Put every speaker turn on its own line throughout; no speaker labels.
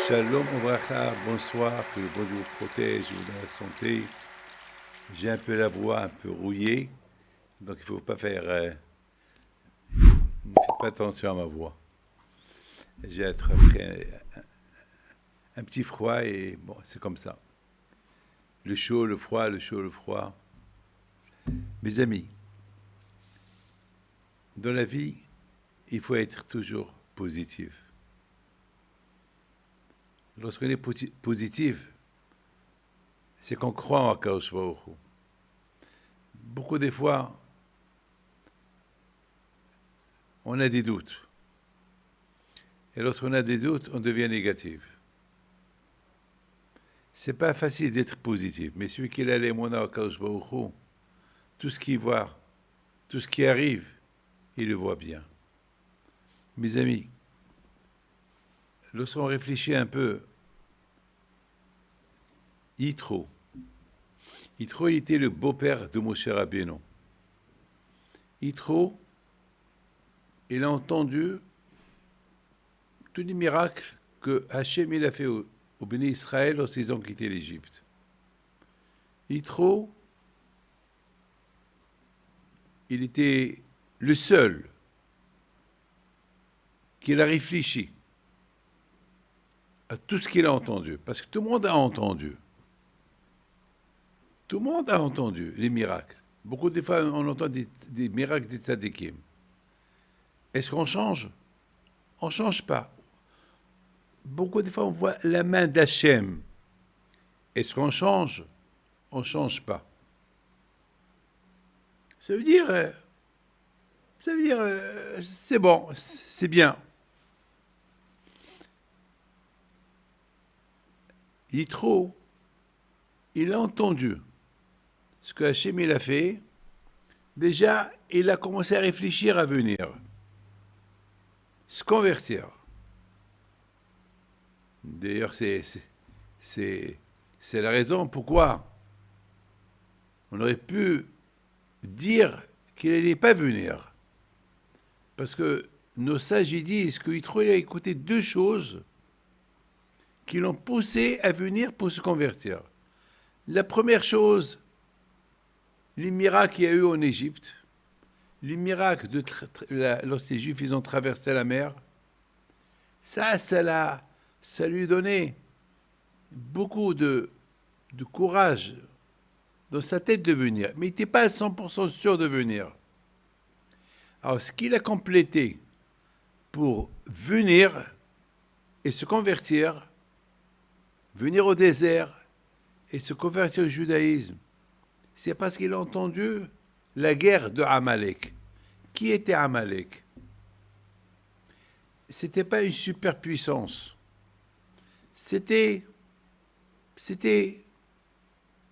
Shalom Obracha, bonsoir, que le bon Dieu vous protège, vous donne la santé. J'ai un peu la voix un peu rouillée, donc il ne faut pas faire. Ne faites pas attention à ma voix. J'ai attrapé un petit froid et bon, c'est comme ça. Le chaud, le froid, le chaud, le froid. Mes amis, dans la vie, il faut être toujours positif. Lorsqu'on est positif, c'est qu'on croit en Akadosh Baruch Hu. Beaucoup des fois, on a des doutes. Et lorsqu'on a des doutes, on devient négatif. C'est pas facile d'être positif, mais celui qui a les monas au Akadosh Baruch Hu, tout ce qu'il voit, tout ce qui arrive, il le voit bien. Mes amis, lorsqu'on réfléchit un peu, Yitro, il était le beau-père de Moshe Rabbeinu. Yitro, il a entendu tous les miracles que Hachem il a fait au béni Israël lorsqu'ils ont quitté l'Égypte. Yitro, il était le seul qui a réfléchi à tout ce qu'il a entendu, parce que tout le monde a entendu. Tout le monde a entendu les miracles. Beaucoup de fois, on entend des miracles des tzadikim. Est-ce qu'on change? On ne change pas. Beaucoup de fois, on voit la main d'Hachem. Est-ce qu'on change? On ne change pas. Ça veut dire, c'est bon, c'est bien. Yitro, il a entendu ce que Hachem il a fait. Déjà, il a commencé à réfléchir à venir. Se convertir. D'ailleurs, c'est la raison pourquoi on aurait pu dire qu'il n'allait pas venir. Parce que nos sages ils disent qu'il a écouté deux choses qui l'ont poussé à venir pour se convertir. La première chose, les miracles qu'il y a eu en Égypte, les miracles lorsque les Juifs ils ont traversé la mer, ça lui donnait beaucoup de courage dans sa tête de venir. Mais il n'était pas à 100% sûr de venir. Alors, ce qu'il a complété pour venir et se convertir, venir au désert et se convertir au judaïsme, c'est parce qu'il a entendu la guerre de Amalek. Qui était Amalek? C'était pas une superpuissance. C'était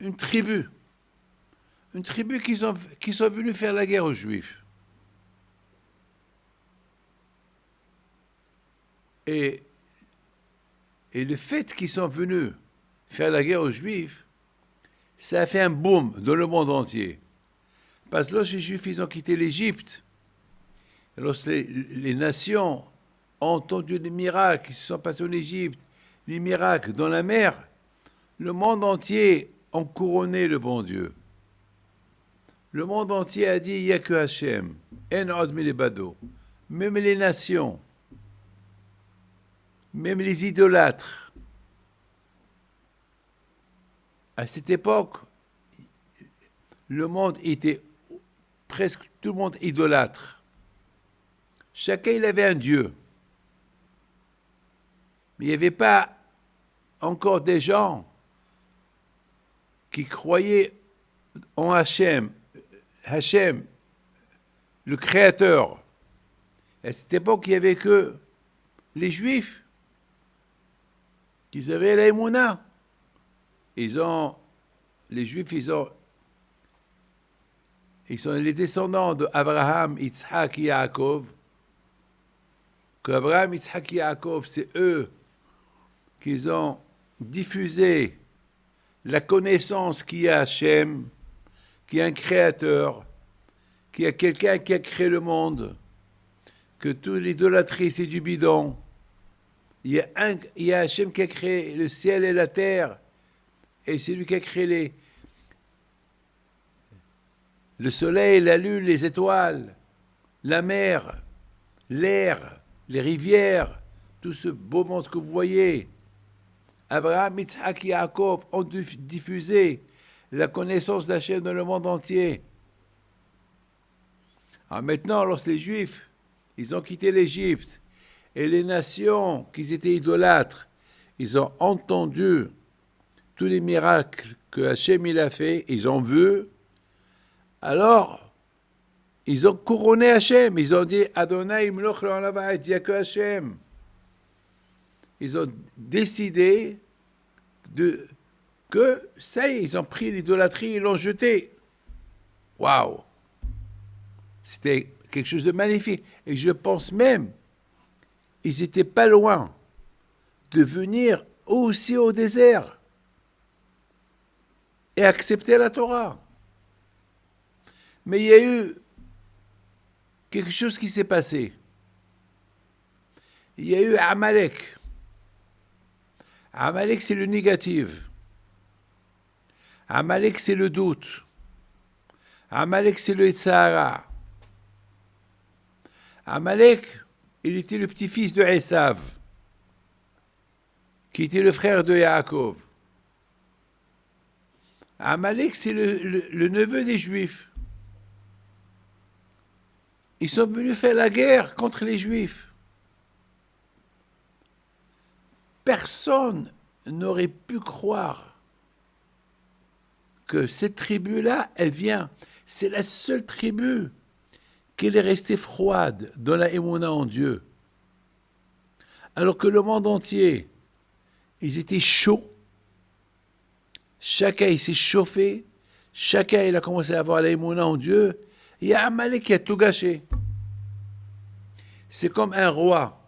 une tribu. Une tribu qui sont venus faire la guerre aux Juifs. Et le fait qu'ils sont venus faire la guerre aux Juifs, ça a fait un boom dans le monde entier. Parce que lorsque les Juifs ils ont quitté l'Égypte, lorsque les nations ont entendu les miracles qui se sont passés en Égypte, les miracles dans la mer, le monde entier a couronné le bon Dieu. Le monde entier a dit, il n'y a que Hachem, en od milebado. Même les nations, même les idolâtres. À cette époque, le monde était presque tout le monde idolâtre. Chacun il avait un dieu. Mais il n'y avait pas encore des gens qui croyaient en Hachem, le Créateur. À cette époque, il n'y avait que les Juifs qui avaient la Emouna. Les Juifs, ils sont les descendants d'Abraham, Yitzhak et Yaakov. Que Abraham, Yitzhak et Yaakov, c'est eux qui ont diffusé la connaissance qu'il y a Hachem, qu'il y a un créateur, qu'il y a quelqu'un qui a créé le monde, que toute l'idolâtrie c'est du bidon, Il y a Hachem qui a créé le ciel et la terre, et c'est lui qui a créé le soleil, la lune, les étoiles, la mer, l'air, les rivières, tout ce beau monde que vous voyez. Abraham, Yitzhak et Yaakov ont diffusé la connaissance d'Hachem dans le monde entier. Alors maintenant, lorsque les Juifs, ils ont quitté l'Égypte, et les nations qui étaient idolâtres, ils ont entendu tous les miracles que Hachem il a fait, ils ont vu, alors ils ont couronné Hachem, ils ont dit Adonai Imloch Le'olam Va'ed, il n'y a que Hachem. Ils ont décidé que ça y est, ils ont pris l'idolâtrie, ils l'ont jeté. Waouh! C'était quelque chose de magnifique. Et je pense même, ils n'étaient pas loin de venir aussi au désert et accepter la Torah. Mais il y a eu quelque chose qui s'est passé. Il y a eu Amalek. Amalek, c'est le négatif. Amalek, c'est le doute. Amalek, c'est le Sahara. Amalek, il était le petit-fils de Esav, qui était le frère de Yaakov. Amalek, c'est le neveu des Juifs. Ils sont venus faire la guerre contre les Juifs. Personne n'aurait pu croire que cette tribu-là, elle vient. C'est la seule tribu qu'elle est restée froide dans la émouna en Dieu. Alors que le monde entier, ils étaient chauds. Chacun il s'est chauffé. Chacun il a commencé à avoir la émouna en Dieu. Il y a Amalek qui a tout gâché. C'est comme un roi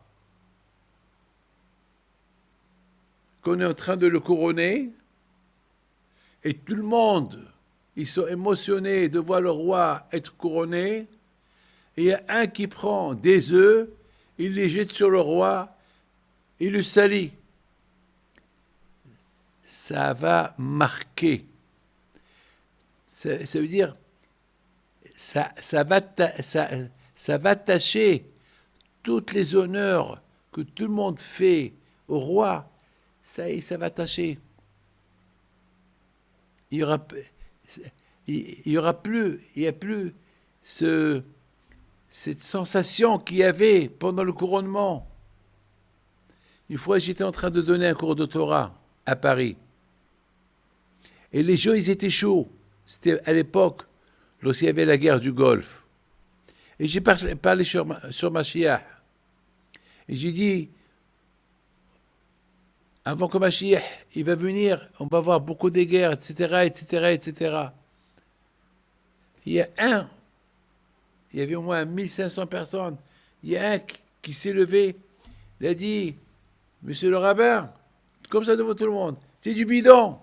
qu'on est en train de le couronner et tout le monde, ils sont émotionnés de voir le roi être couronné. Et il y a un qui prend des œufs, il les jette sur le roi, il le salit. Ça va marquer. Ça veut dire, ça va tâcher toutes les honneurs que tout le monde fait au roi. Ça va tâcher. Il y a plus cette sensation qu'il y avait pendant le couronnement. Une fois, j'étais en train de donner un cours de Torah à Paris. Et les gens, ils étaient chauds. C'était à l'époque, lorsqu'il y avait la guerre du Golfe. Et j'ai parlé sur Mashiach. Et j'ai dit, avant que Mashiach, il va venir, on va avoir beaucoup de guerres, etc., etc., etc. Il y avait au moins 1500 personnes. Il y a un qui s'est levé, il a dit, Monsieur le rabbin, comme ça devant tout le monde, c'est du bidon.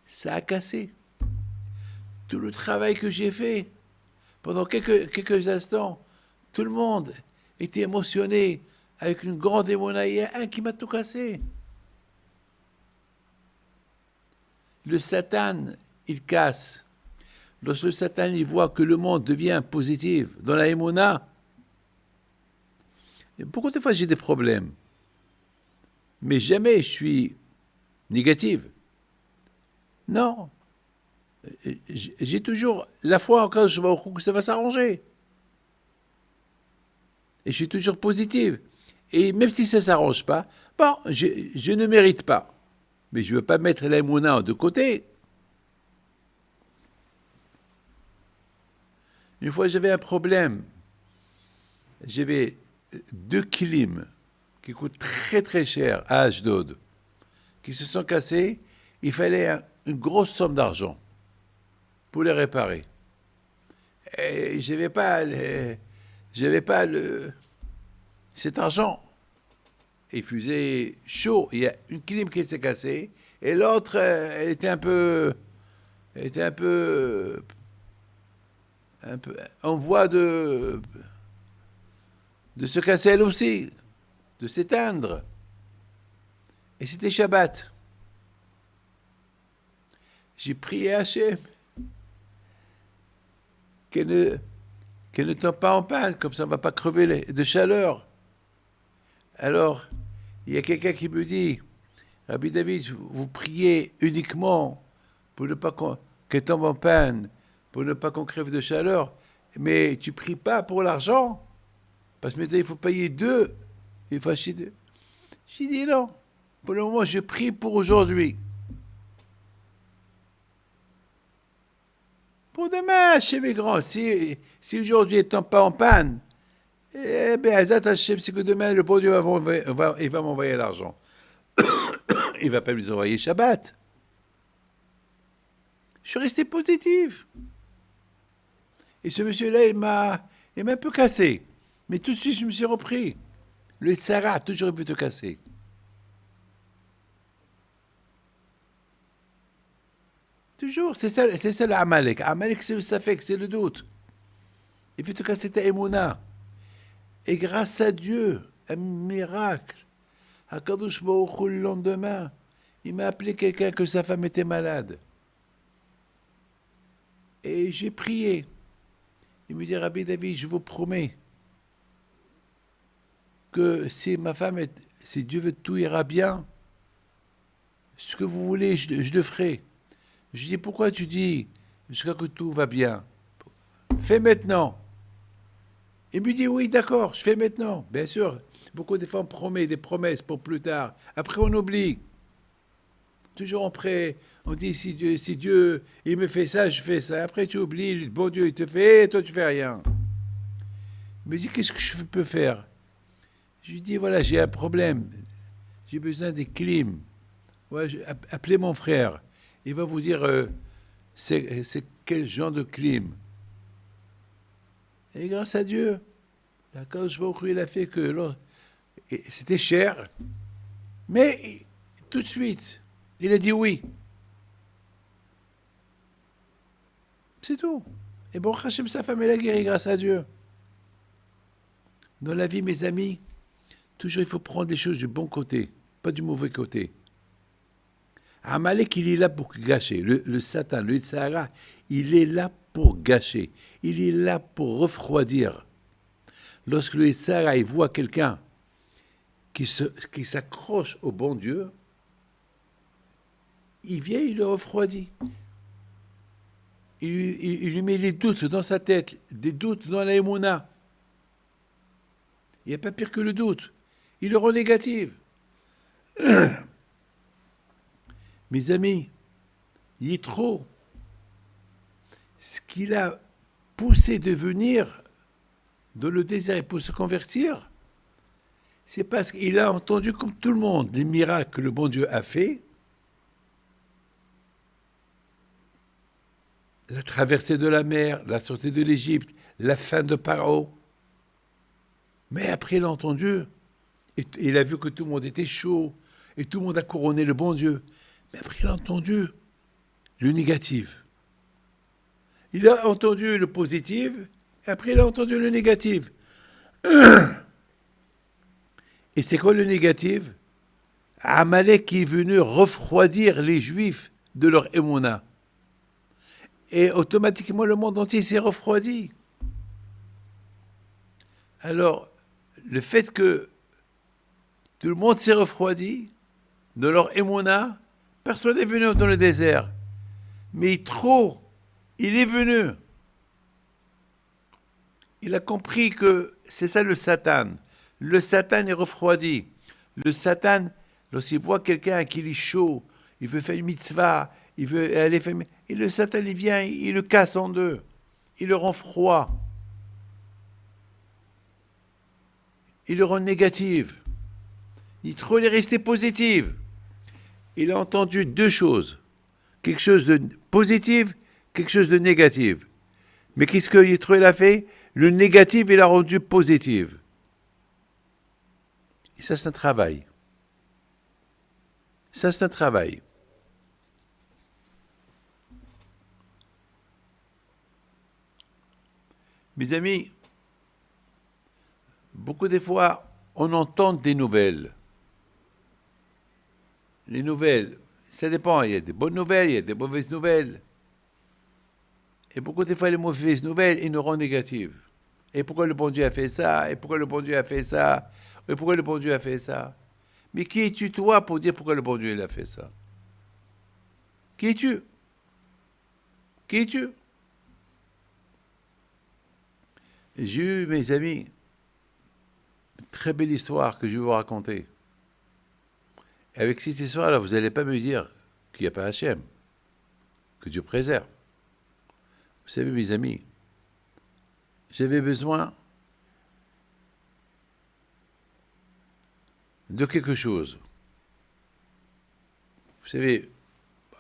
Ça a cassé. Tout le travail que j'ai fait, pendant quelques instants, tout le monde était émotionné, avec une grande émotion. Il y a un qui m'a tout cassé. Le Satan, il casse. Lorsque le Satan il voit que le monde devient positif dans la émona, beaucoup de fois j'ai des problèmes. Mais jamais je suis négative. Non. J'ai toujours la foi en quand je vois que ça va s'arranger. Et je suis toujours positive. Et même si ça ne s'arrange pas, bon, je ne mérite pas. Mais je ne veux pas mettre la mouna de côté. Une fois, j'avais un problème. J'avais 2 kilim qui coûtent très très cher à Ashdod, qui se sont cassés. Il fallait une grosse somme d'argent pour les réparer. Et j'avais pas cet argent. Il faisait chaud. Il y a une clim qui s'est cassée et l'autre, elle était un peu en voie de se casser elle aussi. de s'éteindre. Et c'était Shabbat. J'ai prié à Hachem qu'elle ne tombe pas en panne, comme ça on ne va pas crever de chaleur. Alors, il y a quelqu'un qui me dit, Rabbi David, vous priez uniquement pour ne pas qu'elle tombe en panne, pour ne pas qu'on crève de chaleur, mais tu pries pas pour l'argent, parce que maintenant il faut payer deux. Il faut acheter deux. J'ai dit non, pour le moment je prie pour aujourd'hui. Pour demain, chez mes grands, si aujourd'hui elle tombe pas en panne, eh bien, Azat Hashem, c'est que demain le bon Dieu il va m'envoyer l'argent. Il va pas me envoyer Shabbat. Je suis resté positif. Et ce monsieur-là, il m'a un peu cassé. Mais tout de suite, je me suis repris. Le Tzara a toujours pu te casser. Toujours, c'est ça le Amalek. Amalek, c'est le Safek, c'est le doute. Il veut te casser ta émouna. Et grâce à Dieu, un miracle, Hakadosh Baruch Hu, le lendemain, il m'a appelé quelqu'un que sa femme était malade. Et j'ai prié. Il me dit, Rabbi David, je vous promets que si si Dieu veut tout ira bien, ce que vous voulez, je le ferai. Je dis, pourquoi tu dis jusqu'à que tout va bien? Fais maintenant. Il me dit, oui, d'accord, je fais maintenant. Bien sûr, beaucoup de fois on promet des promesses pour plus tard. Après, on oublie. Toujours en prêt. On dit, si Dieu, il me fait ça, je fais ça. Après, tu oublies, le bon Dieu, il te fait, et toi, tu fais rien. Il me dit, qu'est-ce que je peux faire? Je lui dis, voilà, j'ai un problème. J'ai besoin des clims. Ouais, appelez mon frère. Il va vous dire, c'est quel genre de clim. Et grâce à Dieu, la cause il a fait que c'était cher, mais tout de suite, il a dit oui. C'est tout. Et bon, Hachem, sa femme, elle a guéri grâce à Dieu. Dans la vie, mes amis, toujours il faut prendre les choses du bon côté, pas du mauvais côté. Amalek, il est là pour gâcher. Le Satan, le Sahara, il est là pour gâcher. Il est là pour refroidir. Lorsque le Sahara, il voit quelqu'un qui s'accroche au bon Dieu, il vient, il le refroidit. Il lui met les doutes dans sa tête, des doutes dans la émouna. Il n'y a pas pire que le doute. Il le rend négatif. Mes amis, Yitro, ce qu'il a poussé de venir dans le désert pour se convertir, c'est parce qu'il a entendu comme tout le monde les miracles que le bon Dieu a fait, la traversée de la mer, la sortie de l'Égypte, la fin de Paro. Mais après il a entendu, et il a vu que tout le monde était chaud, et tout le monde a couronné le bon Dieu. Mais après il a entendu le négatif. Il a entendu le positif, et après il a entendu le négatif. Et c'est quoi le négatif? Amalek qui est venu refroidir les Juifs de leur émouna. Et automatiquement, le monde entier s'est refroidi. Alors, le fait que tout le monde s'est refroidi de leur émouna, personne n'est venu dans le désert. Mais trop, il est venu. Il a compris que c'est ça le Satan. Le Satan est refroidi. Le Satan, lorsqu'il voit quelqu'un qui est chaud, il veut faire une mitzvah, il veut aller faire... Et le Satan, il vient, il le casse en deux. Il le rend froid. Il le rend négatif. Il est resté positif. Il a entendu deux choses. Quelque chose de positif, quelque chose de négatif. Mais qu'est-ce que Yitro a fait? Le négatif, il a rendu positif. Et ça, c'est un travail. Ça, c'est un travail. Mes amis, beaucoup des fois, on entend des nouvelles. Les nouvelles, ça dépend. Il y a des bonnes nouvelles, il y a des mauvaises nouvelles. Et pourquoi des fois les mauvaises nouvelles, ils nous rendent négatives? Et pourquoi le bon Dieu a fait ça? Et pourquoi le bon Dieu a fait ça? Et pourquoi le bon Dieu a fait ça? Mais qui es-tu toi pour dire pourquoi le bon Dieu il a fait ça? Qui es-tu? Qui es-tu? J'ai eu, mes amis, une très belle histoire que je vais vous raconter. Et avec cette histoire-là, vous n'allez pas me dire qu'il n'y a pas Hachem, que Dieu préserve. Vous savez, mes amis, j'avais besoin de quelque chose. Vous savez,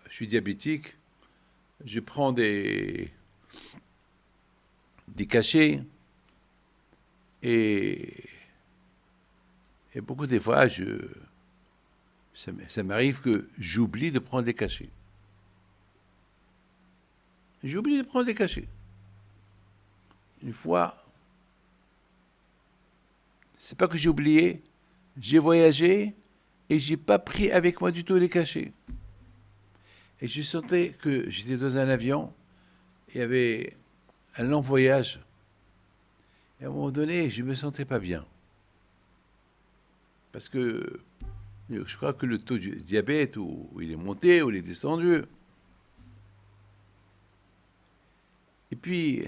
je suis diabétique, je prends des cachets et beaucoup des fois, ça m'arrive que j'oublie de prendre des cachets. J'oublie de prendre des cachets. Une fois, c'est pas que j'ai oublié, j'ai voyagé et j'ai pas pris avec moi du tout les cachets. Et je sentais que j'étais dans un avion, il y avait un long voyage. Et à un moment donné, je me sentais pas bien. Parce que je crois que le taux du diabète, ou il est monté, ou il est descendu. Et puis,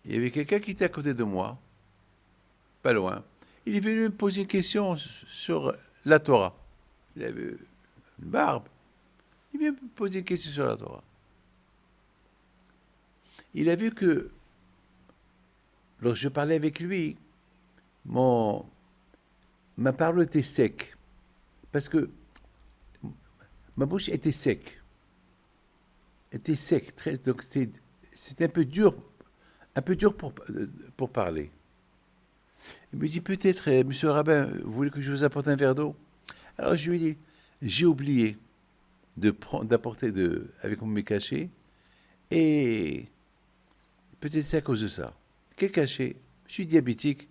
il y avait quelqu'un qui était à côté de moi, pas loin. Il est venu me poser une question sur la Torah. Il avait une barbe. Il vient me poser une question sur la Torah. Il a vu que, lorsque je parlais avec lui, ma parole était sec. Parce que ma bouche était sec. Était sec. Donc c'était un peu dur pour parler. Il me dit, peut-être, monsieur le rabbin, vous voulez que je vous apporte un verre d'eau? Alors je lui ai dit, j'ai oublié d'apporter avec mes cachets, et peut-être c'est à cause de ça. Quel cachet? Je suis diabétique.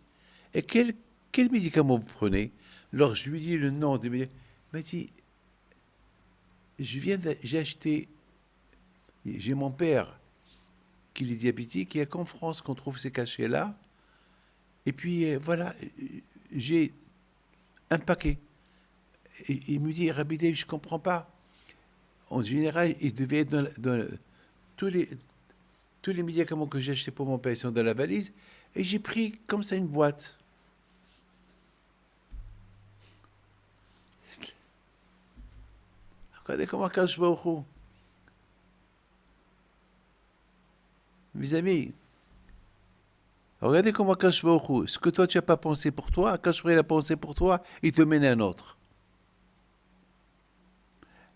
Et quel médicament vous prenez? Alors je lui dis le nom des médicaments. Il m'a dit, j'ai acheté, j'ai mon père qui est diabétique, il n'y a qu'en France qu'on trouve ces cachets-là. Et puis voilà, j'ai un paquet. Et il me dit, Rabbi Dave, je ne comprends pas. En général, il devait être tous les médicaments que j'ai achetés pour mon père sont dans la valise. Et j'ai pris comme ça une boîte. Regardez comment Akadosh Baruch Hu. Mes amis, regardez comment Akadosh Baruch Hu, ce que toi tu n'as pas pensé pour toi, Akadosh Baruch Hu a pensé pour toi, il te mène à un autre.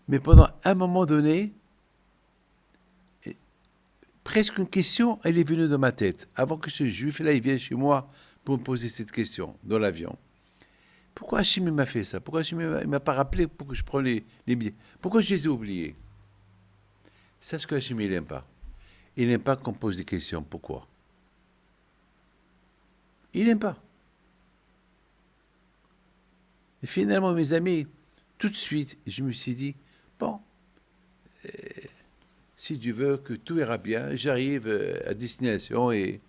Mais pendant un moment donné, presque une question, elle est venue dans ma tête. Avant que ce juif-là, il vienne chez moi pour me poser cette question dans l'avion. Pourquoi Hachim m'a fait ça? Pourquoi Hachim ne m'a pas rappelé pour que je prenne les billets? Pourquoi je les ai oubliés? C'est ce que Hachim, il n'aime pas. Il n'aime pas qu'on pose des questions. Pourquoi? Il n'aime pas. Et finalement, mes amis, tout de suite, je me suis dit, bon, si Dieu veut que tout ira bien, j'arrive à destination et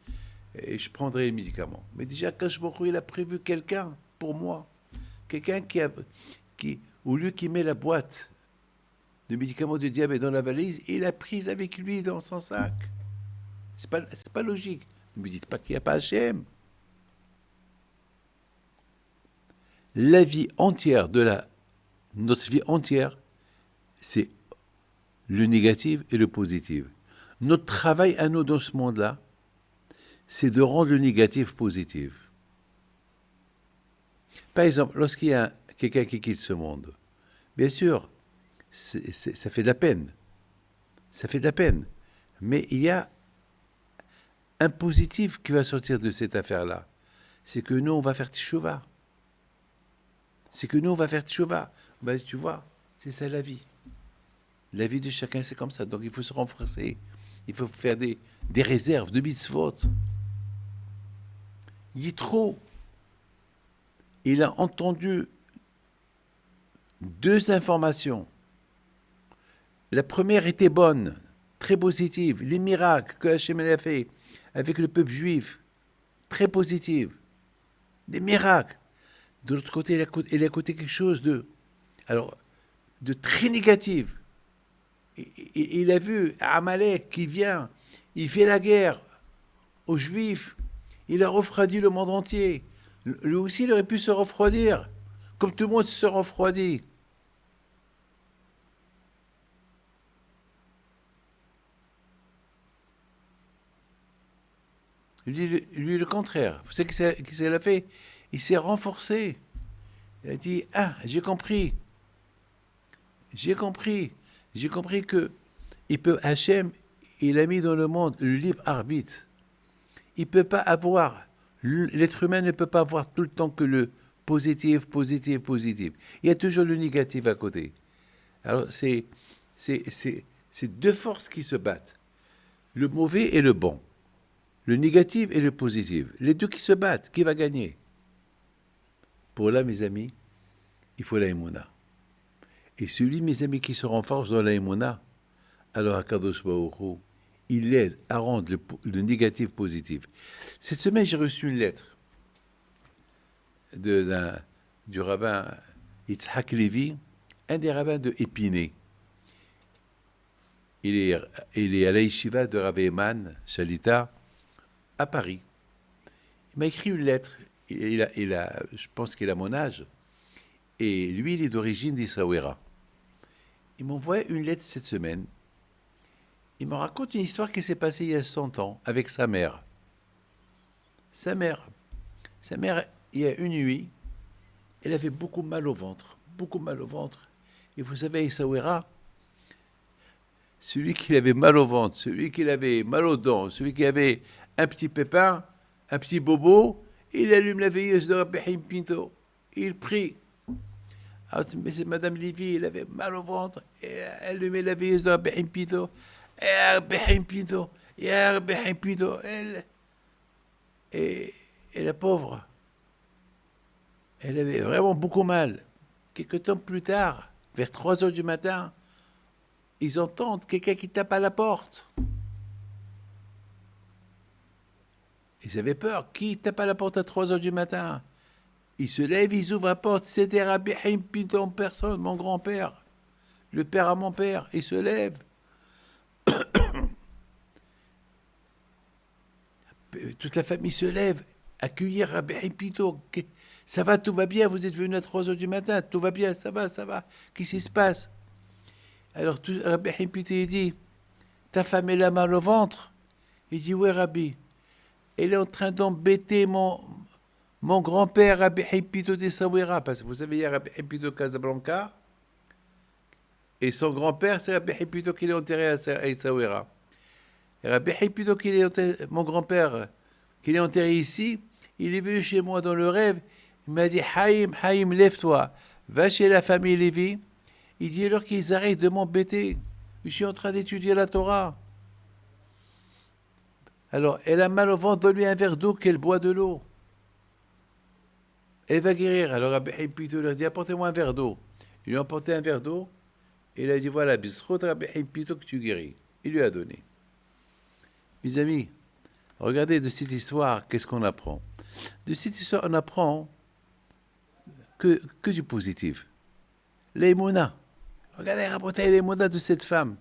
je prendrai les médicaments. Mais déjà, Akadosh Baruch Hu, il a prévu quelqu'un pour moi. Quelqu'un au lieu qu'il met la boîte de médicaments de diabète dans la valise, il a prise avec lui dans son sac. C'est pas logique. Ne me dites pas qu'il n'y a pas Hachem. La vie entière notre vie entière, c'est le négatif et le positif. Notre travail à nous dans ce monde-là, c'est de rendre le négatif positif. Par exemple, lorsqu'il y a quelqu'un qui quitte ce monde, bien sûr, ça fait de la peine. Ça fait de la peine. Mais il y a un positif qui va sortir de cette affaire-là. C'est que nous, on va faire tchouva. C'est que nous, on va faire tchouva. Ben, tu vois, c'est ça la vie. La vie de chacun, c'est comme ça. Donc, il faut se renforcer. Il faut faire des réserves de mitzvot. Yitro, il a entendu deux informations. La première était bonne, très positive. Les miracles que Hachem a fait avec le peuple juif, très positive. Des miracles. De l'autre côté, il a écouté quelque chose de très négatif. Il a vu Amalek qui vient, il fait la guerre aux Juifs, il a refroidi le monde entier. Lui aussi, il aurait pu se refroidir, comme tout le monde se refroidit. Lui, le contraire. Vous savez qu'est-ce qu'il a fait? Il s'est renforcé. Il a dit, ah, j'ai compris. J'ai compris. J'ai compris que Hachem, il a mis dans le monde le libre arbitre. Il peut pas avoir, l'être humain ne peut pas avoir tout le temps que le positif, positif, positif. Il y a toujours le négatif à côté. Alors, c'est deux forces qui se battent. Le mauvais et le bon. Le négatif et le positif. Les deux qui se battent. Qui va gagner? Pour là, mes amis, il faut la émouna. Et celui, mes amis, qui se renforce dans la émouna, alors Akadosh Baruch Hu, il l'aide à rendre le négatif positif. Cette semaine, j'ai reçu une lettre du rabbin Yitzhak Levi, un des rabbins de Épinay. Il est à la yeshiva de Rabbi Eman Shalita à Paris. Il m'a écrit une lettre. Je pense qu'il a mon âge. Et lui, il est d'origine d'Issaouira. Il m'envoie une lettre cette semaine. Il me raconte une histoire qui s'est passée il y a 100 ans avec sa mère. Sa mère, il y a une nuit, elle avait beaucoup mal au ventre. Beaucoup mal au ventre. Et vous savez, à Issaouira, celui qui avait mal au ventre, celui qui avait mal aux dents, celui qui avait un petit pépin, un petit bobo, il allume la veilleuse de Rabbi Haïm Pinto. Il prie. Alors, mais c'est Madame Lévy, elle avait mal au ventre, et elle allumait la veilleuse de Rabbi Haïm Pinto. Et Rabbi Haïm Pinto, et Rabbi Haïm Pinto. Et la pauvre, elle avait vraiment beaucoup mal. Quelque temps plus tard, vers 3 heures du matin, ils entendent quelqu'un qui tape à la porte. Ils avaient peur. Qui tape à la porte à 3 heures du matin? Ils se lèvent, ils ouvrent la porte. C'était Rabbi Haïm Pinto en personne, mon grand-père. Le père à mon père. Ils se lèvent. Toute la famille se lève. Accueillir Rabbi Haïm Pinto. Ça va, tout va bien. Vous êtes venu à 3 heures du matin. Tout va bien, ça va, ça va. Qu'est-ce qui se passe? Alors Rabbi Haïm Pinto, il dit, ta femme, elle a mal au ventre? Il dit, ouais, Rabbi. Elle est en train d'embêter mon grand-père, Rabbi Haïm Pinto d'Essaouira. Parce que vous savez, il y a Rabbi Haïm Pinto de Casablanca. Et son grand-père, c'est Rabbi Haïm Pinto qui est enterré à Essaouira. Et Rabbi Haïm Pinto, mon grand-père, qui est enterré ici, il est venu chez moi dans le rêve. Il m'a dit, Haïm, lève-toi. Va chez la famille Lévi. Il dit alors qu'ils arrêtent de m'embêter. Je suis en train d'étudier la Torah. Alors, elle a mal au ventre, donne-lui un verre d'eau qu'elle boit de l'eau. Elle va guérir. Alors, Rabbi Haïm Pinto leur dit, apportez-moi un verre d'eau. Il lui a apporté un verre d'eau. Et il a dit, voilà, bisrot Rabbi Haïm Pinto que tu guéris. Il lui a donné. Mes amis, regardez de cette histoire, qu'est-ce qu'on apprend? De cette histoire, on apprend que du positif. L'émouna. Regardez, rapportez l'émouna de cette femme.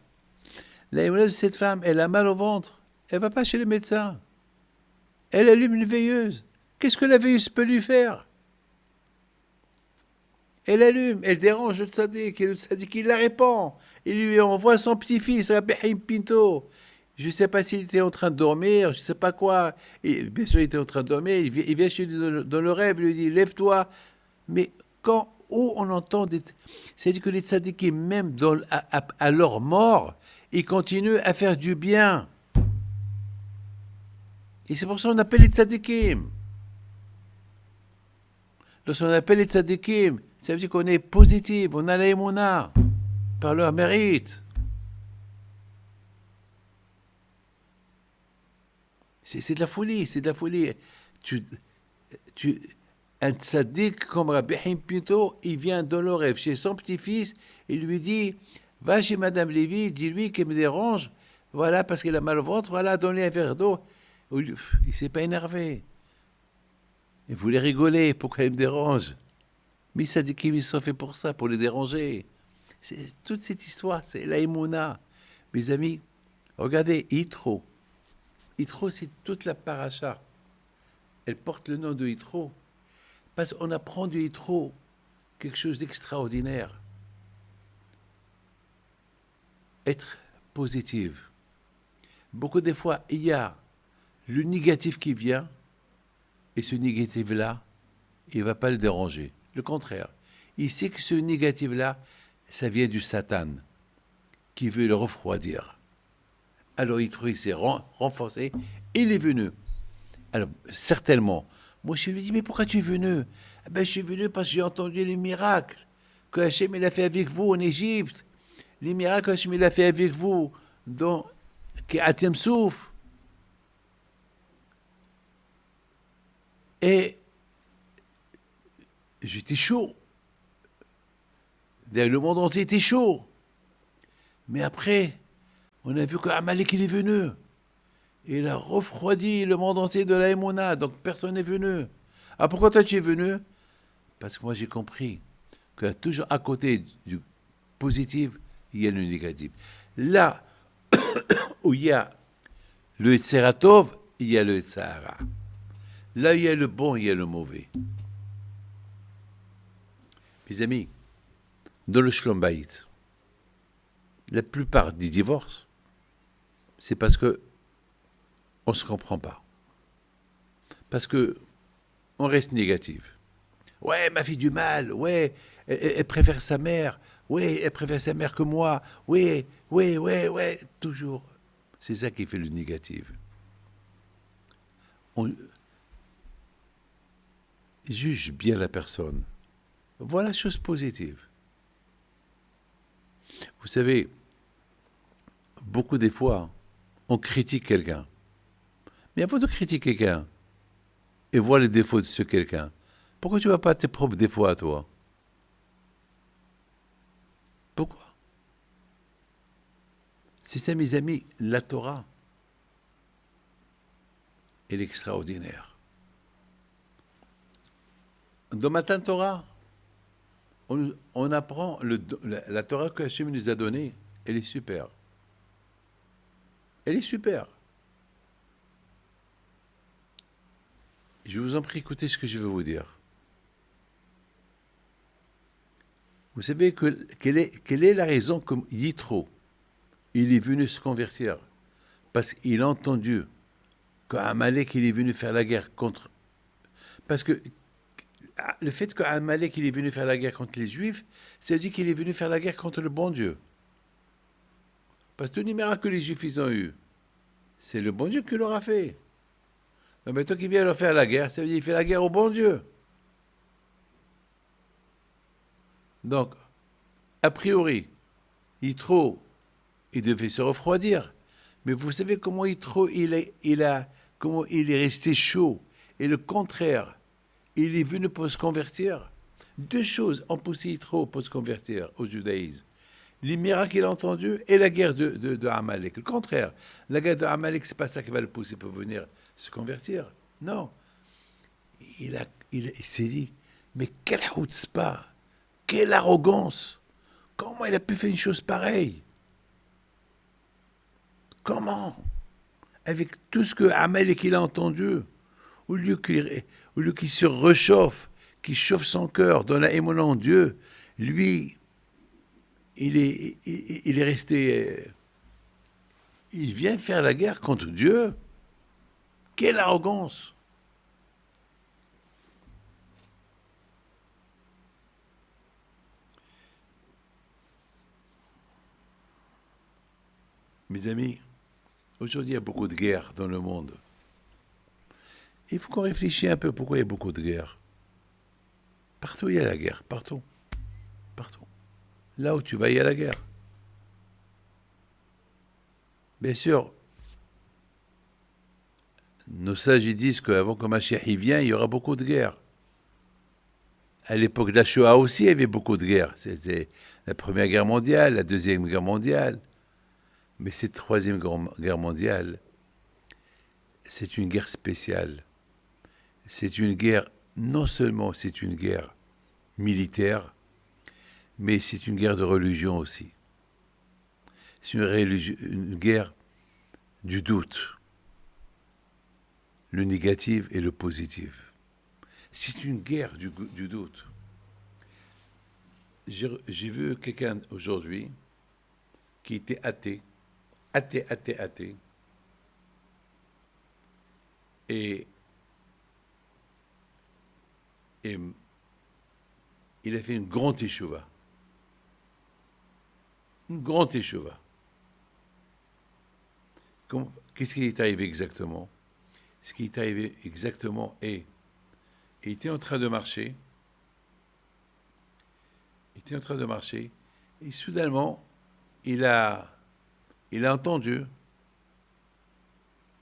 L'émouna de cette femme, elle a mal au ventre. Elle ne va pas chez le médecin. Elle allume une veilleuse. Qu'est-ce que la veilleuse peut lui faire? Elle allume, elle dérange le tzaddik, et le tzaddik, il la répand. Il lui envoie son petit-fils, Rabbi Haïm Pinto. Je ne sais pas s'il était en train de dormir, je ne sais pas quoi. Et bien sûr, il était en train de dormir. Il vient chez lui dans le rêve, il lui dit, lève-toi. Mais où on entend c'est-à-dire que les tzaddikim, même à leur mort, ils continuent à faire du bien. Et c'est pour ça qu'on appelle les tzaddikim. Lorsqu'on appelle les tzaddikim, ça veut dire qu'on est positif, on a la émouna, par leur mérite. C'est de la folie, c'est de la folie. tu, un tzaddik comme Rabbi Haim Pinto, il vient dans le rêve chez son petit-fils, il lui dit, va chez Madame Lévy, dis-lui qu'elle me dérange, voilà, parce qu'elle a mal au ventre, voilà, donne-lui un verre d'eau. Il s'est pas énervé. Il voulait rigoler, pourquoi il me dérange? Mais ça dit qu'ils sont faits pour ça, pour les déranger. C'est toute cette histoire, c'est la Emouna. Mes amis, regardez, Yitro. Yitro, c'est toute la paracha. Elle porte le nom de Yitro. Parce qu'on apprend du Yitro quelque chose d'extraordinaire. Être positive. Beaucoup de fois, il y a le négatif qui vient, et ce négatif-là, il ne va pas le déranger. Le contraire. Il sait que ce négatif-là, ça vient du Satan, qui veut le refroidir. Alors il s'est renforcé, il est venu. Alors, certainement. Moi, je lui dis, mais pourquoi tu es venu? Ben, je suis venu parce que j'ai entendu les miracles que Hachem il a fait avec vous en Égypte. Les miracles que Hachem il a fait avec vous dans Atem Souf. Et j'étais chaud. Le monde entier était chaud. Mais après, on a vu qu'Amalek il est venu. Il a refroidi le monde entier de la Emouna, donc personne n'est venu. Ah, pourquoi toi tu es venu? Parce que moi j'ai compris que toujours à côté du positif, il y a le négatif. Là où il y a le Tseratov, il y a le Tsara. Là où il y a le bon, il y a le mauvais. Mes amis, dans le Shlom Bayit, la plupart des divorces, c'est parce que on ne se comprend pas. Parce que on reste négatif. Ouais, ma fille du mal, ouais, elle préfère sa mère, ouais, elle préfère sa mère que moi, ouais, toujours. C'est ça qui fait le négatif. On juge bien la personne. Voilà la chose positive. Vous savez, beaucoup des fois, on critique quelqu'un. Mais avant de critiquer quelqu'un et voir les défauts de ce quelqu'un, pourquoi tu ne vois pas tes propres défauts à toi? Pourquoi? C'est ça, mes amis, la Torah, elle est extraordinaire. Dans Matan Torah, on apprend la Torah que Hachem nous a donnée, elle est super. Elle est super. Je vous en prie, écoutez ce que je vais vous dire. Vous savez quelle est la raison que Yitro, il est venu se convertir? Parce qu'il a entendu qu'Amalek, il est venu faire la guerre contre... Parce que le fait qu'Amalek, il est venu faire la guerre contre les Juifs, ça veut dire qu'il est venu faire la guerre contre le bon Dieu. Parce que tous les miracles que les Juifs ils ont eu, c'est le bon Dieu qui leur a fait. Donc maintenant qu'il vient leur faire la guerre, ça veut dire qu'il fait la guerre au bon Dieu. Donc, a priori, Yitro, il devait se refroidir. Mais vous savez comment Yitro, comment il est resté chaud. Et le contraire, il est venu pour se convertir. Deux choses ont poussé Yitro pour se convertir au judaïsme. Les miracles qu'il a entendus et la guerre de Amalek. Le contraire, la guerre de Amalek, c'est pas ça qui va le pousser pour venir se convertir. Non. Il s'est dit, mais quelle chutzpah, quelle arrogance. Comment il a pu faire une chose pareille? Comment? Avec tout ce que Amalek il a entendu, au lieu qu'il se réchauffe, qu'il chauffe son cœur dans la émotion en Dieu, lui, il est resté... il vient faire la guerre contre Dieu. Quelle arrogance! Mes amis, aujourd'hui il y a beaucoup de guerres dans le monde. Il faut qu'on réfléchisse un peu pourquoi il y a beaucoup de guerres. Partout il y a la guerre, partout. Partout. Là où tu vas, il y a la guerre. Bien sûr, nos sages ils disent qu'avant que Mashiach y vienne, il y aura beaucoup de guerres. À l'époque de la Shoah aussi, il y avait beaucoup de guerres. C'était la Première Guerre mondiale, la Deuxième Guerre mondiale. Mais cette Troisième Guerre mondiale, c'est une guerre spéciale. C'est une guerre, non seulement c'est une guerre militaire, mais c'est une guerre de religion aussi. C'est une guerre du doute, le négatif et le positif. C'est une guerre du doute. J'ai vu quelqu'un aujourd'hui qui était athée, et il a fait une grande teshuva. Une grande teshuva. Qu'est-ce qui est arrivé exactement? Ce qui est arrivé exactement est, il était en train de marcher, et soudainement, il a entendu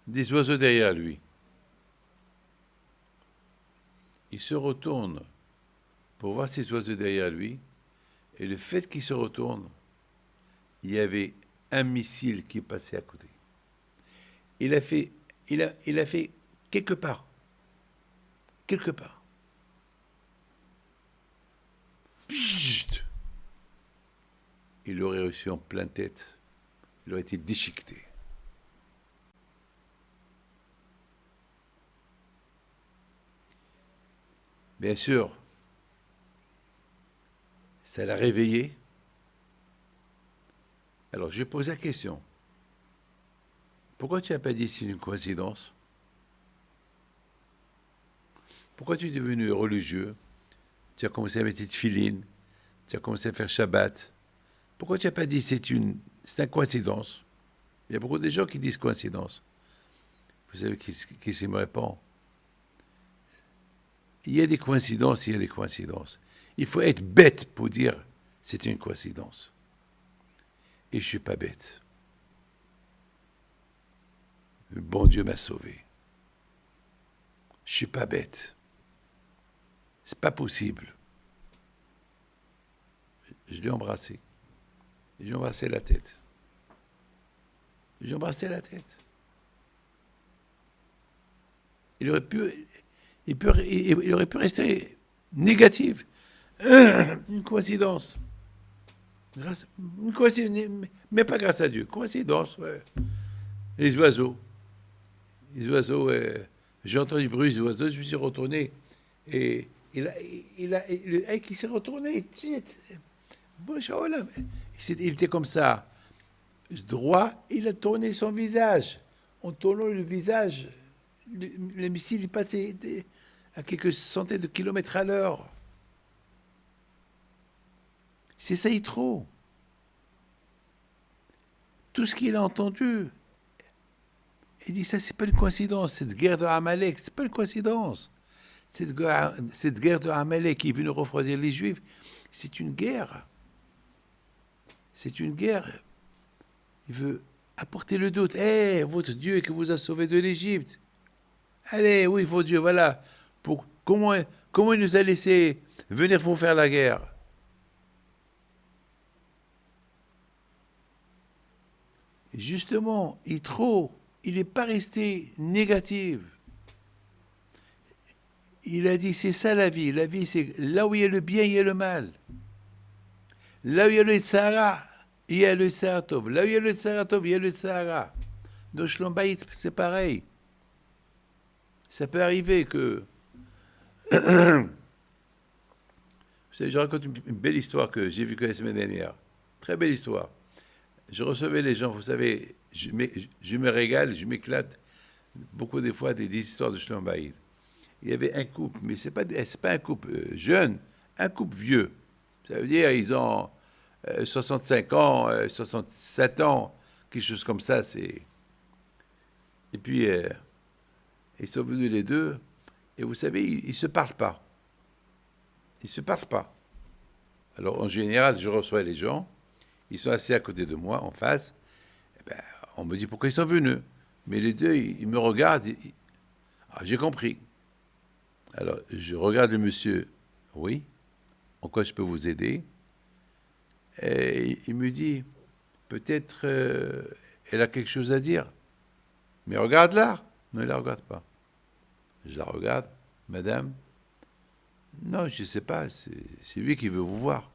des oiseaux derrière lui. Il se retourne pour voir ces oiseaux derrière lui, et le fait qu'il se retourne, il y avait un missile qui est passé à côté. Il a fait quelque part. Pssst. Il aurait reçu en pleine tête. Il aurait été déchiqueté. Bien sûr, ça l'a réveillé. Alors, je pose la question. Pourquoi tu n'as pas dit c'est une coïncidence? Pourquoi tu es devenu religieux? Tu as commencé à mettre tes tefilines, tu as commencé à faire Shabbat. Pourquoi tu n'as pas dit c'est une coïncidence? Il y a beaucoup de gens qui disent coïncidence. Vous savez qui me répond? Il y a des coïncidences, Il faut être bête pour dire c'est une coïncidence. Et je ne suis pas bête. Le bon Dieu m'a sauvé. Je ne suis pas bête. C'est pas possible. Je l'ai embrassé. J'ai embrassé la tête. Il aurait pu rester négatif. Une coïncidence. Mais pas grâce à Dieu. Coïncidence, ouais. Les oiseaux. J'ai entendu le bruit des oiseaux, je me suis retourné. Et qui s'est retourné. Il était comme ça, droit, il a tourné son visage. En tournant le visage, le missile passait à quelques centaines de kilomètres à l'heure. C'est ça, Yitro. Tout ce qu'il a entendu, il dit ça, c'est pas une coïncidence. Cette guerre de Amalek, c'est pas une coïncidence. Cette guerre de Amalek qui est venue refroidir les Juifs, c'est une guerre. Il veut apporter le doute. Votre Dieu qui vous a sauvé de l'Égypte. Allez, oui, votre Dieu, voilà. Comment il nous a laissé venir vous faire la guerre? Justement, il n'est pas resté négatif. Il a dit, c'est ça la vie. La vie, c'est là où il y a le bien, il y a le mal. Là où il y a le Tzara, il y a le Tzaratov. Là où il y a le Tzaratov, il y a le Tzara. Dans Shlom Bayit, c'est pareil. Ça peut arriver que... Vous savez, je raconte une belle histoire que j'ai vue que la semaine dernière. Très belle histoire. Je recevais les gens, vous savez, je me régale, je m'éclate beaucoup des fois des histoires de Shlom Bayit. Il y avait un couple, mais c'est pas un couple jeune, un couple vieux. Ça veut dire ils ont 65 ans, 67 ans, quelque chose comme ça. Et puis, ils sont venus les deux, et vous savez, ils ne se parlent pas. Alors, en général, je reçois les gens, ils sont assis à côté de moi, en face. On me dit pourquoi ils sont venus. Mais les deux, ils me regardent, Ah, j'ai compris. Alors, je regarde le monsieur. Oui, en quoi je peux vous aider? Et il me dit, peut-être elle a quelque chose à dire. Mais regarde-la. Ne la regarde pas. Je la regarde. Madame, non, je ne sais pas. C'est lui qui veut vous voir.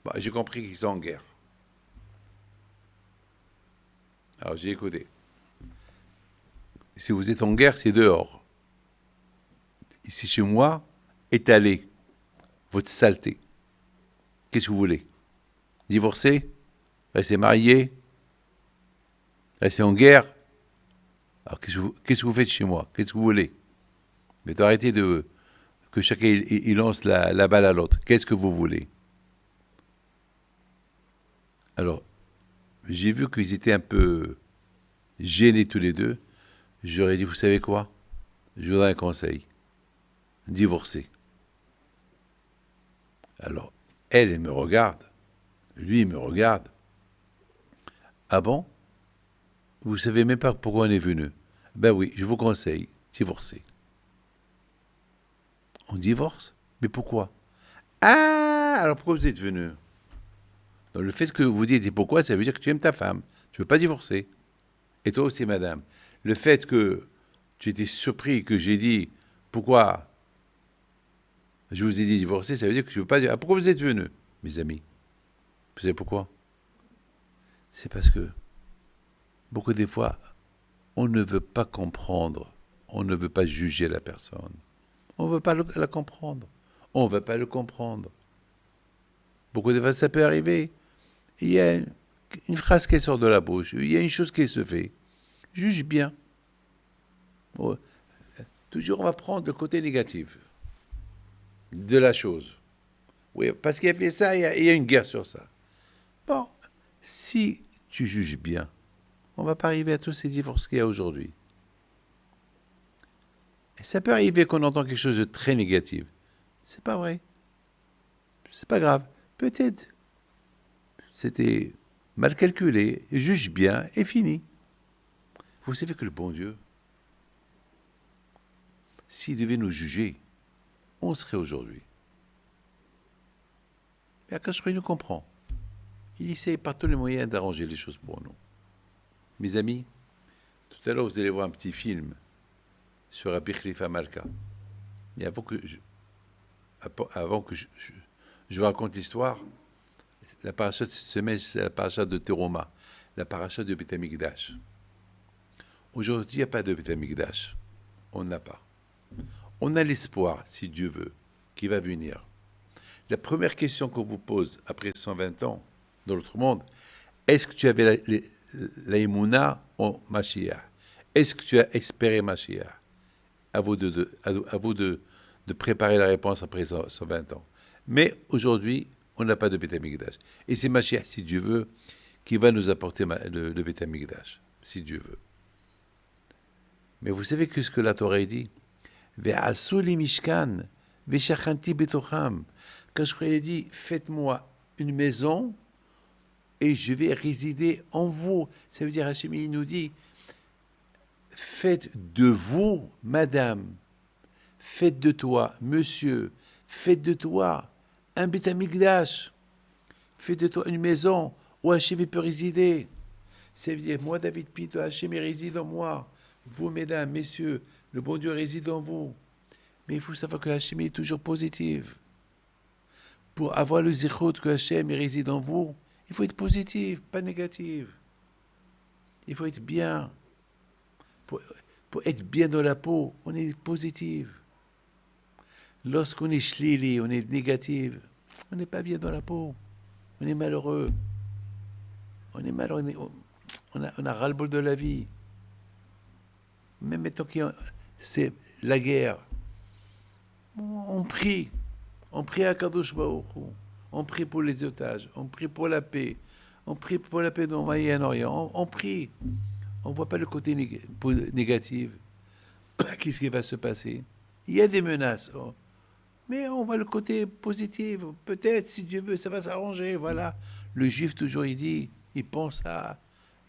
Bah, j'ai compris qu'ils sont en guerre. Alors j'ai écouté. Si vous êtes en guerre, c'est dehors. Ici chez moi, étalez votre saleté. Qu'est-ce que vous voulez? Divorcer? Rester marié? Rester en guerre? Alors qu'est-ce que vous faites chez moi? Qu'est-ce que vous voulez? Mais arrêtez de que chacun il lance la balle à l'autre. Qu'est-ce que vous voulez? Alors, j'ai vu qu'ils étaient un peu gênés tous les deux. J'aurais dit, vous savez quoi? Je vous donne un conseil. Divorcer. Alors, elle me regarde. Lui, il me regarde. Ah bon? Vous savez même pas pourquoi on est venu. Ben oui, je vous conseille, divorcer. On divorce? Mais pourquoi? Ah, alors pourquoi vous êtes venu? Donc le fait que vous dites et pourquoi, ça veut dire que tu aimes ta femme. Tu veux pas divorcer. Et toi aussi, madame. Le fait que tu étais surpris que j'ai dit pourquoi je vous ai dit divorcer, ça veut dire que tu veux pas dire. Ah, pourquoi vous êtes venu, mes amis? Vous savez pourquoi? C'est parce que beaucoup des fois, on ne veut pas comprendre, on ne veut pas juger la personne. On ne veut pas la comprendre. On ne veut pas le comprendre. Beaucoup de fois, ça peut arriver. Il y a une phrase qui sort de la bouche, il y a une chose qui se fait. Juge bien. Oh, toujours, on va prendre le côté négatif de la chose. Oui, parce qu'il y a fait ça, il y a une guerre sur ça. Bon, si tu juges bien, on ne va pas arriver à tous ces divorces qu'il y a aujourd'hui. Et ça peut arriver qu'on entend quelque chose de très négatif. C'est pas vrai. C'est pas grave. Peut-être c'était mal calculé, juge bien et fini. Vous savez que le bon Dieu, s'il devait nous juger, on serait aujourd'hui. Mais Akash nous comprend. Il essaie par tous les moyens d'arranger les choses pour nous. Mes amis, tout à l'heure vous allez voir un petit film sur Rabbi Khalifa Malka. Mais avant que je vous raconte l'histoire, la paracha de cette semaine, c'est la paracha de Teroma, la paracha de Beth Amikdash. Aujourd'hui, il n'y a pas de Beth Amikdash. On n'a pas. On a l'espoir, si Dieu veut, qui va venir. La première question qu'on vous pose après 120 ans dans l'autre monde, est-ce que tu avais la Emouna en Mashiach? Est-ce que tu as espéré Mashiach? À vous de préparer la réponse après 120 ans. Mais aujourd'hui, on n'a pas de Beth Amikdash. Et c'est Mashiach, si Dieu veut, qui va nous apporter le Beth Amikdash, si Dieu veut. Mais vous savez ce que la Torah dit? Ve'asu li mishkan, ve'shachanti betocham. Quand je ai dit, faites-moi une maison et je vais résider en vous. Ça veut dire, Hachem, il nous dit, faites de vous, madame, faites de toi, monsieur, faites de toi un Beth Amikdash, faites de toi une maison où Hachem peut résider. Ça veut dire, moi, David Pinto, Hachem réside en moi. Vous, mesdames, messieurs, le bon Dieu réside en vous. Mais il faut savoir que Hachem est toujours positive. Pour avoir le zichot que Hachem réside en vous, il faut être positif, pas négatif. Il faut être bien. Pour être bien dans la peau, on est positif. Lorsqu'on est shlili, on est négatif, on n'est pas bien dans la peau. On est malheureux. On est malheureux. On a ras-le-bol de la vie. Même maintenant que c'est la guerre, on prie. On prie à Kadosh Baruch Hu. On prie pour les otages. On prie pour la paix. On prie pour la paix dans le Moyen-Orient. On prie. On ne voit pas le côté négatif. Qu'est-ce qui va se passer? Il y a des menaces. Oh. Mais on voit le côté positif. Peut-être, si Dieu veut, ça va s'arranger. Voilà. Le juif, toujours, il dit, il pense à...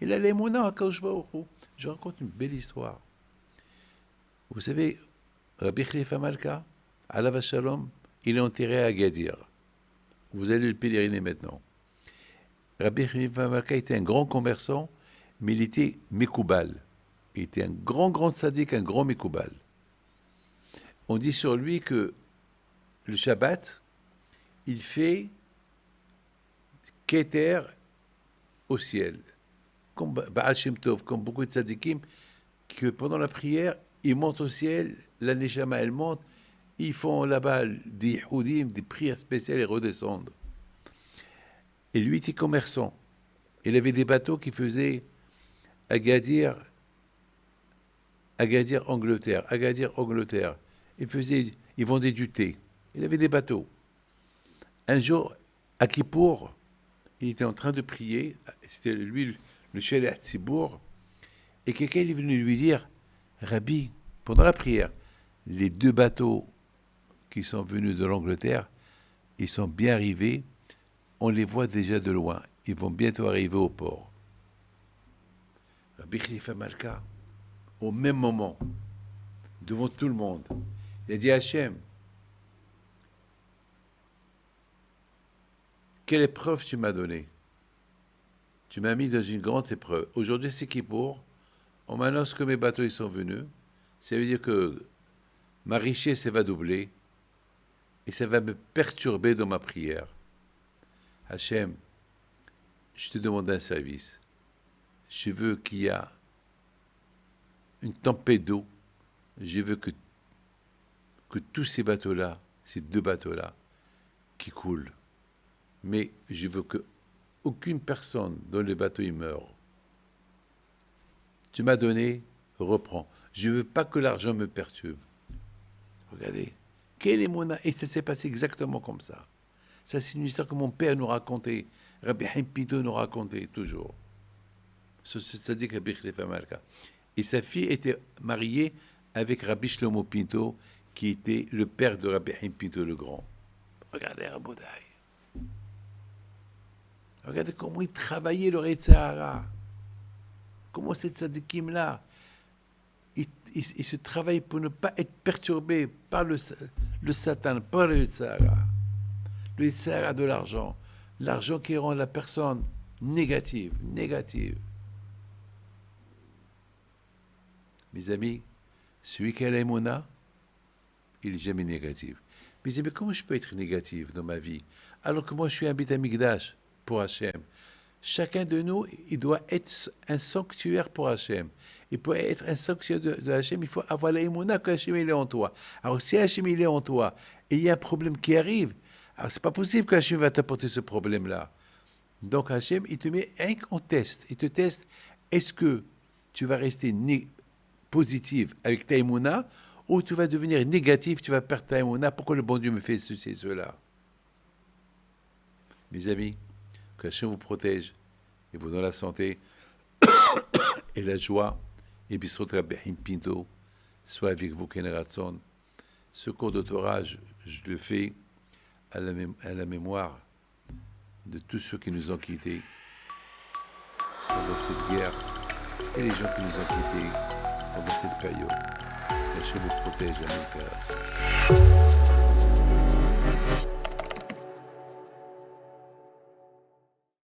Il a les monas à Kadosh Baruch Hu. Je raconte une belle histoire. Vous savez, Rabbi Khalifa Malka, Alav Shalom, il est enterré à Agadir. Vous allez le pèleriner maintenant. Rabbi Khalifa Malka était un grand commerçant, mais il était Mekoubal. Il était un grand tzaddik, un grand Mekoubal. On dit sur lui que le Shabbat, il fait Keter au ciel. Comme Baal Shem Tov, comme beaucoup de tzaddikim, que pendant la prière, ils montent au ciel, la Neshama, elle monte, ils font là-bas des Yehudim, des prières spéciales et redescendent. Et lui était commerçant. Il avait des bateaux qui faisaient Agadir, Angleterre. Ils vendaient du thé. Il avait des bateaux. Un jour, à Kippour, il était en train de prier. C'était lui, le Shelach Tzibour. Et quelqu'un est venu lui dire, Rabbi, pendant la prière, les 2 bateaux qui sont venus de l'Angleterre, ils sont bien arrivés. On les voit déjà de loin. Ils vont bientôt arriver au port. Rabbi Khalifa Malka, au même moment, devant tout le monde, il a dit à Hachem, quelle épreuve tu m'as donnée? Tu m'as mis dans une grande épreuve. Aujourd'hui, c'est Kippour. On m'annonce que mes bateaux ils sont venus. Ça veut dire que ma richesse va doubler et ça va me perturber dans ma prière. Hachem, je te demande un service. Je veux qu'il y ait une tempête d'eau. Je veux que tous ces bateaux-là, ces 2 bateaux-là, qui coulent. Mais je veux qu'aucune personne dans le bateau il meure. Tu m'as donné, reprends. Je ne veux pas que l'argent me perturbe. Regardez, quel est mon... Et ça s'est passé exactement comme ça. Ça, c'est une histoire que mon père nous racontait. Rabbi Haim Pinto nous racontait toujours. Ça dit Rabbi Khalifa Malka. Et sa fille était mariée avec Rabbi Shlomo Pinto, qui était le père de Rabbi Haim Pinto le Grand. Regardez Rabotai. Regardez comment il travaillait le Sahara. Comment ces tzadikim-là, ils se travaillent pour ne pas être perturbés par le Satan, par le Sahara. Le Sahara de l'argent. L'argent qui rend la personne négative. Mes amis, celui qui a l'aïmouna, il n'est jamais négatif. Mes amis, comment je peux être négatif dans ma vie alors que moi je suis un Beit Hamikdash pour Hachem? Chacun de nous, il doit être un sanctuaire pour Hachem. Et pour être un sanctuaire de Hachem, il faut avoir l'aïmouna que Hachem il est en toi. Alors si Hachem il est en toi et il y a un problème qui arrive, alors c'est pas possible que Hachem va t'apporter ce problème-là. Donc Hachem, il te met en test. Il te teste, est-ce que tu vas rester positif avec ta émouna, ou tu vas devenir négatif, tu vas perdre ta émouna, pourquoi le bon Dieu me fait ceci et cela? Mes amis, que Hachem vous protège et vous donne la santé et la joie, et Bisrot Rabbi Haim Pinto soit avec vous, Ken Ratson. Ce cours de Torah, je le fais à la mémoire de tous ceux qui nous ont quittés pendant cette guerre et les gens qui nous ont quittés pendant cette période. Que Hachem vous protège, Amen.